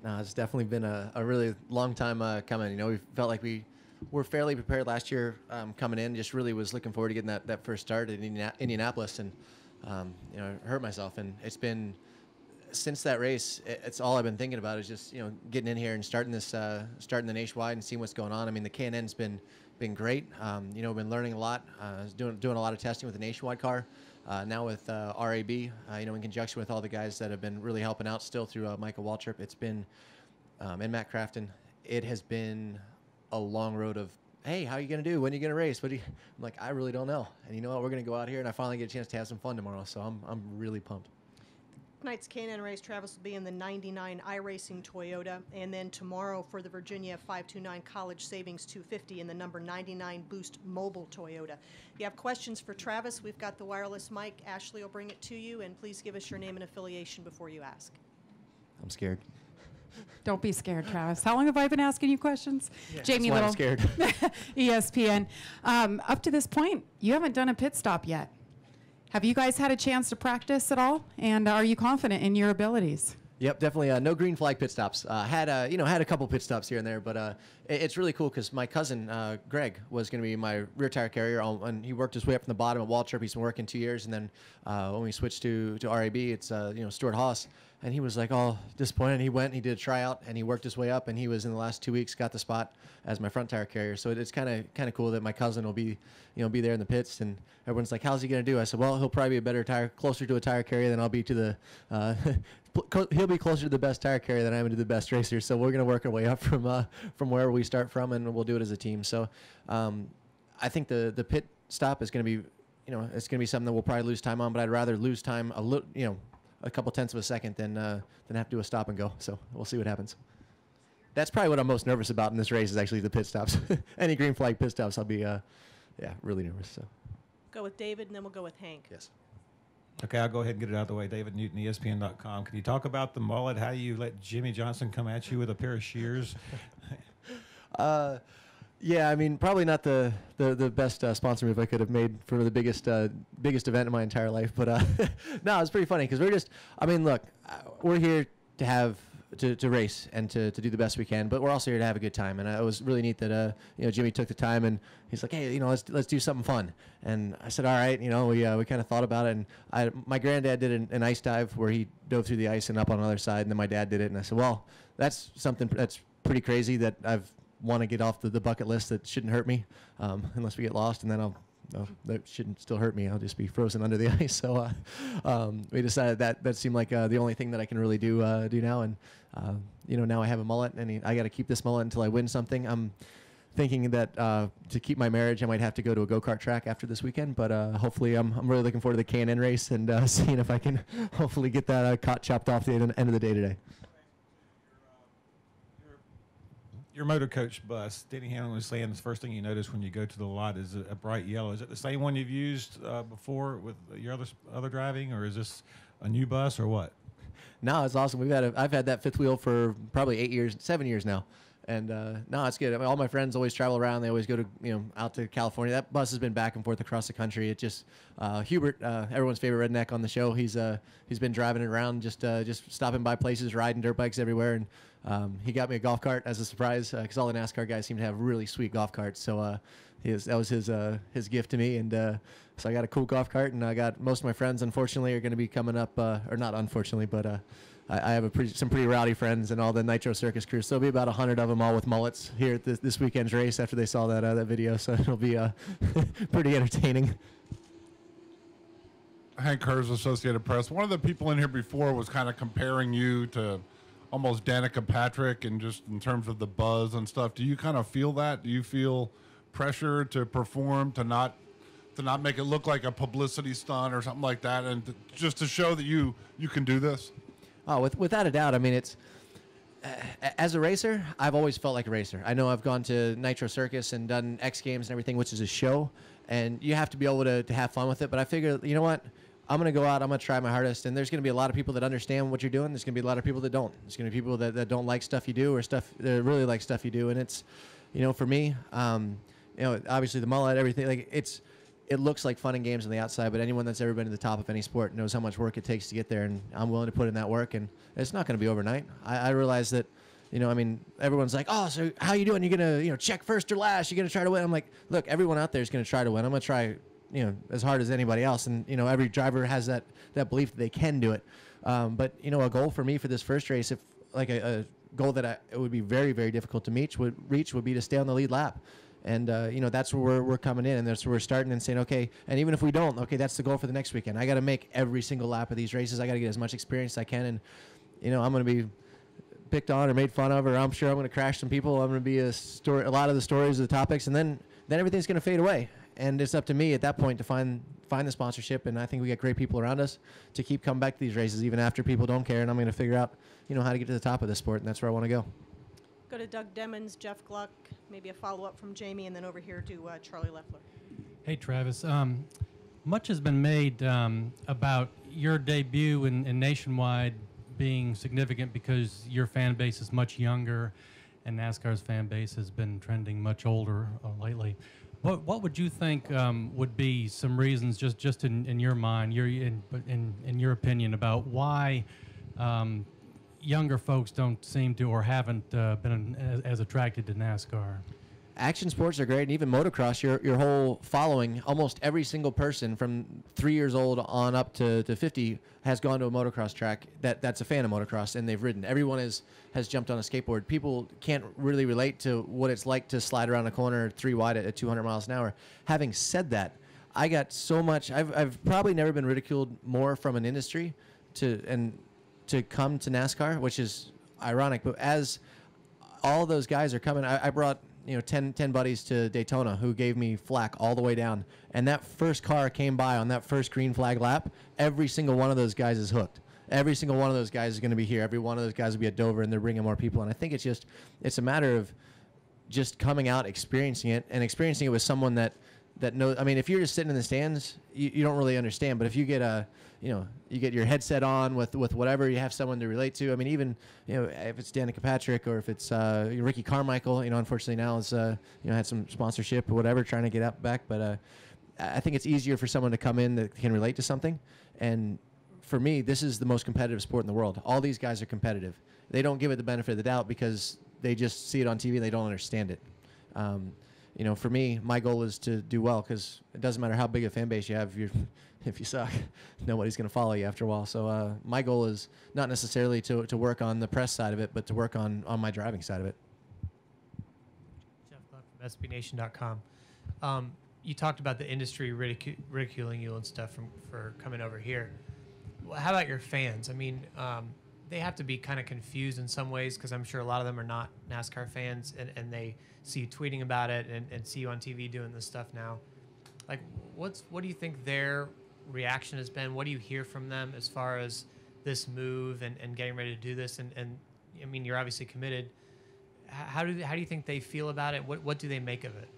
No, it's definitely been a really long time coming. You know, we felt like we were fairly prepared last year coming in. Just really was looking forward to getting that first start in Indianapolis, and you know, hurt myself. And it's been since that race, it's all I've been thinking about is just, you know, getting in here and starting the Nationwide and seeing what's going on. I mean, the K&N's been great. You know, been learning a lot. Doing a lot of testing with the Nationwide car. Now with RAB, you know, in conjunction with all the guys that have been really helping out still through Michael Waltrip. It's been and Matt Crafton. It has been a long road of, hey, how are you going to do? When are you going to race? I'm like, I really don't know. And you know what? We're going to go out here, and I finally get a chance to have some fun tomorrow. So I'm really pumped. Tonight's K&N race, Travis will be in the 99 iRacing Toyota, and then tomorrow for the Virginia 529 College Savings 250 in the number 99 Boost Mobile Toyota. If you have questions for Travis, we've got the wireless mic. Ashley will bring it to you, and please give us your name and affiliation before you ask. I'm scared. Don't be scared, Travis. How long have I been asking you questions? Yeah, Jamie Little, I'm scared. ESPN. Up to this point, you haven't done a pit stop yet. Have you guys had a chance to practice at all? And are you confident in your abilities? Yep, definitely. No green flag pit stops. Had a couple pit stops here and there, but it's really cool because my cousin Greg was going to be my rear tire carrier, and he worked his way up from the bottom at Waltrip. He's been working 2 years, and then when we switched to RAB, it's Stuart Haas, and he was like all disappointed. He went, and he did a tryout, and he worked his way up, and he was in the last 2 weeks got the spot as my front tire carrier. So it's kind of cool that my cousin will be there in the pits, and everyone's like, how's he going to do? I said, well, he'll probably be a better closer to a tire carrier than I'll be to the. He'll be closer to the best tire carrier than I am to the best racer. So we're going to work our way up from wherever we start from, and we'll do it as a team. So I think the pit stop is going to be, it's going to be something that we'll probably lose time on. But I'd rather lose time a couple tenths of a second than have to do a stop and go. So we'll see what happens. That's probably what I'm most nervous about in this race is actually the pit stops. Any green flag pit stops, I'll be really nervous. So go with David, and then we'll go with Hank. Yes. Okay, I'll go ahead and get it out of the way. David Newton, ESPN.com. Can you talk about the mullet, how you let Jimmy Johnson come at you with a pair of shears? Yeah, I mean, probably not the best sponsor move I could have made for the biggest event in my entire life. But no, it's pretty funny because look, we're here to have to race and to do the best we can, but we're also here to have a good time. And it was really neat that Jimmy took the time and he's like, hey, let's do something fun. And I said, all right, we kind of thought about it. And my granddad did an ice dive where he dove through the ice and up on the other side, and then my dad did it. And I said, well, that's something that's pretty crazy that I've want to get off the bucket list that shouldn't hurt me unless we get lost, and then that shouldn't still hurt me. I'll just be frozen under the ice. So we decided that seemed like the only thing that I can really do now. And now I have a mullet, and I got to keep this mullet until I win something. I'm thinking that to keep my marriage, I might have to go to a go-kart track after this weekend. But hopefully, I'm really looking forward to the K&N race and seeing if I can hopefully get that cot chopped off the end of the day today. Your motor coach bus, Denny Hamlin was saying the first thing you notice when you go to the lot is a bright yellow. Is it the same one you've used before with your other driving, or is this a new bus, or what? No, it's awesome. I've had that fifth wheel for probably 7 years now. And no, it's good. I mean, all my friends always travel around. They always go to out to California. That bus has been back and forth across the country. It just Hubert, everyone's favorite redneck on the show. He's been driving it around, just stopping by places, riding dirt bikes everywhere. And he got me a golf cart as a surprise because all the NASCAR guys seem to have really sweet golf carts. So that was his gift to me. And so I got a cool golf cart, and I got most of my friends. Unfortunately, are going to be coming up, or not unfortunately, but. I have some pretty rowdy friends and all the Nitro Circus crew. So there'll be about 100 of them all with mullets here at this weekend's race after they saw that video. So it'll be pretty entertaining. Hank Hers, Associated Press. One of the people in here before was kind of comparing you to almost Danica Patrick, and just in terms of the buzz and stuff. Do you kind of feel that? Do you feel pressure to perform, to not make it look like a publicity stunt or something like that, and just to show that you can do this? Oh, without a doubt. I mean, it's as a racer, I've always felt like a racer. I know I've gone to Nitro Circus and done X Games and everything, which is a show, and you have to be able to have fun with it. But I figure, you know what? I'm going to go out. I'm going to try my hardest, and there's going to be a lot of people that understand what you're doing. There's going to be a lot of people that don't. There's going to be people that don't like stuff you do, or stuff that really like stuff you do. And it's, for me, obviously the mullet, everything, like it's it looks like fun and games on the outside, but anyone that's ever been to the top of any sport knows how much work it takes to get there, and I'm willing to put in that work, and it's not going to be overnight. I realize that, you know, I mean, everyone's like, oh, so how you doing? You're going to, you know, check first or last? You're going to try to win? I'm like, look, everyone out there is going to try to win. I'm going to try, you know, as hard as anybody else, and, you know, every driver has that belief that they can do it. But, you know, a goal for me for this first race, if like a goal that it would be very, very difficult to reach would be to stay on the lead lap. And, you know, that's where we're coming in, and that's where we're starting and saying, okay, and even if we don't, okay, that's the goal for the next weekend. I got to make every single lap of these races. I got to get as much experience as I can. And, you know, I'm going to be picked on or made fun of, or I'm sure I'm going to crash some people. I'm going to be a lot of the stories of the topics, and then everything's going to fade away. And it's up to me at that point to find the sponsorship. And I think we got great people around us to keep coming back to these races, even after people don't care. And I'm going to figure out, you know, how to get to the top of this sport. And that's where I want to go. Go to Doug Demmons, Jeff Gluck, maybe a follow-up from Jamie, and then over here to Charlie Leffler. Hey, Travis. Much has been made about your debut in Nationwide being significant because your fan base is much younger and NASCAR's fan base has been trending much older lately. What would you think would be some reasons, just in your mind, in your opinion, about why younger folks don't seem to or haven't been as attracted to NASCAR? Action sports are great, and even motocross, your whole following, almost every single person from 3 years old on up to 50 has gone to a motocross track that's a fan of motocross, and they've ridden. Everyone has jumped on a skateboard. People can't really relate to what it's like to slide around a corner 3 wide at 200 miles an hour. Having said that, I got so much. I've probably never been ridiculed more from an industry to come to NASCAR, which is ironic. But as all those guys are coming, I brought 10 buddies to Daytona who gave me flack all the way down. And that first car came by on that first green flag lap. Every single one of those guys is hooked. Every single one of those guys is going to be here. Every one of those guys will be at Dover, and they're bringing more people. And I think it's a matter of just coming out, experiencing it, and experiencing it with someone that knows. I mean, if you're just sitting in the stands, you don't really understand. But if you get you get your headset on with whatever, you have someone to relate to. I mean, even, if it's Danica Patrick or if it's Ricky Carmichael, unfortunately now is, had some sponsorship or whatever, trying to get up back. But I think it's easier for someone to come in that can relate to something. And for me, this is the most competitive sport in the world. All these guys are competitive. They don't give it the benefit of the doubt because they just see it on TV and they don't understand it. For me, my goal is to do well, because it doesn't matter how big a fan base you have. If you suck, nobody's going to follow you after a while. So my goal is not necessarily to work on the press side of it, but to work on my driving side of it. Jeff Gluck from SBNation.com. You talked about the industry ridiculing you and stuff for coming over here. Well, how about your fans? I mean, they have to be kind of confused in some ways, because I'm sure a lot of them are not NASCAR fans, and they see you tweeting about it and see you on TV doing this stuff now. Like, what do you think their reaction has been? What do you hear from them as far as this move and getting ready to do this? And I mean, you're obviously committed. How do you think they feel about it? What do they make of it?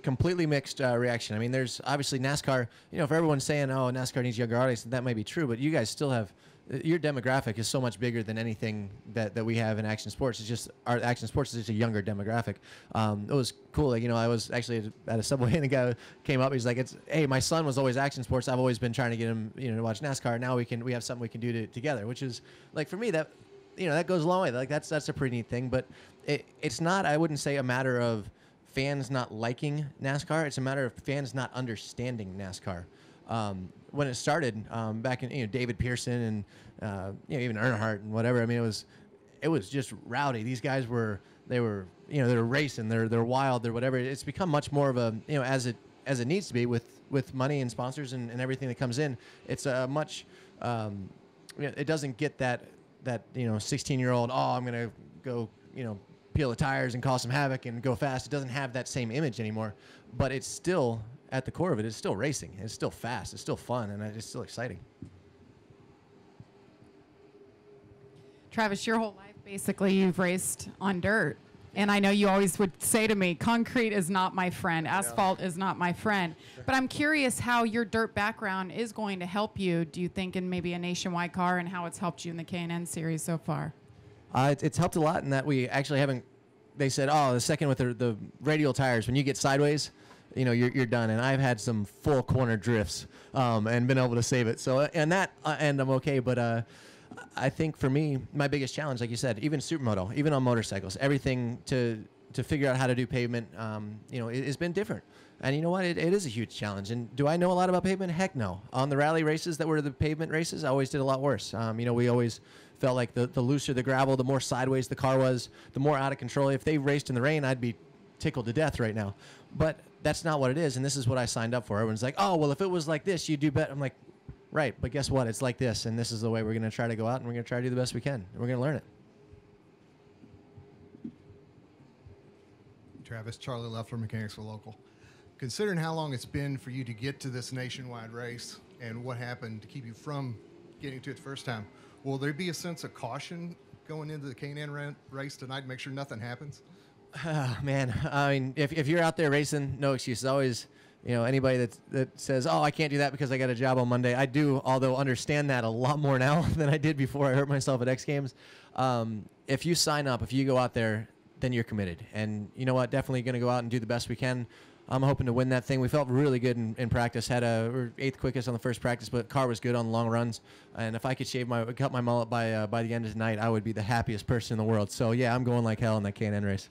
Completely mixed reaction. I mean, there's obviously NASCAR. If everyone's saying, "Oh, NASCAR needs younger audience," that may be true, but you guys still have. Your demographic is so much bigger than anything that we have in action sports. It's just our action sports is just a younger demographic. It was cool. I was actually at a Subway and the guy came up. He's like, "Hey, my son was always action sports. I've always been trying to get him, to watch NASCAR. Now we have something we can do together," which is like, for me, that, that goes a long way. Like that's a pretty neat thing. But it's not. I wouldn't say a matter of fans not liking NASCAR. It's a matter of fans not understanding NASCAR. When it started back in David Pearson and even Earnhardt and whatever, I mean, it was just rowdy. These guys were racing, they're wild, they're whatever. It's become much more of a as it needs to be with money and sponsors and everything that comes in. It's a much it doesn't get that 16-year-old, oh, I'm gonna go peel the tires and cause some havoc and go fast. It doesn't have that same image anymore, but it's still, at the core of it, it's still racing. It's still fast. It's still fun, and it's still exciting. Travis, your whole life, basically, you've raced on dirt. And I know you always would say to me, concrete is not my friend. Asphalt is not my friend. But I'm curious how your dirt background is going to help you, do you think, in maybe a Nationwide car, and how it's helped you in the K&N series so far? It's helped a lot in that we actually haven't. They said, the second with the radial tires, when you get sideways, you're done. And I've had some full corner drifts and been able to save it. So and that end I'm okay, but I think for me, my biggest challenge, like you said, even supermoto, even on motorcycles, everything to figure out how to do pavement, it's been different. And you know what? It is a huge challenge. And do I know a lot about pavement? Heck no. On the rally races that were the pavement races, I always did a lot worse. We always felt like the looser the gravel, the more sideways the car was, the more out of control. If they raced in the rain, I'd be tickled to death right now. But that's not what it is. And this is what I signed up for. Everyone's like, oh, well, if it was like this, you'd do better. I'm like, right. But guess what? It's like this. And this is the way we're going to try to go out, and we're going to try to do the best we can. And we're going to learn it. Travis, Charlie Leffler, Mechanics for Local. Considering how long it's been for you to get to this nationwide race and what happened to keep you from getting to it the first time, will there be a sense of caution going into the K&N race tonight to make sure nothing happens? Man, I mean, if you're out there racing, no excuses. Always, anybody that says, oh, I can't do that because I got a job on Monday. I do, although understand that a lot more now than I did before I hurt myself at X Games. If you sign up, if you go out there, then you're committed. And you know what? Definitely going to go out and do the best we can. I'm hoping to win that thing. We felt really good in practice. We were 8th quickest on the first practice, but car was good on the long runs. And if I could cut my mullet by the end of tonight, I would be the happiest person in the world. So yeah, I'm going like hell in that K&N race.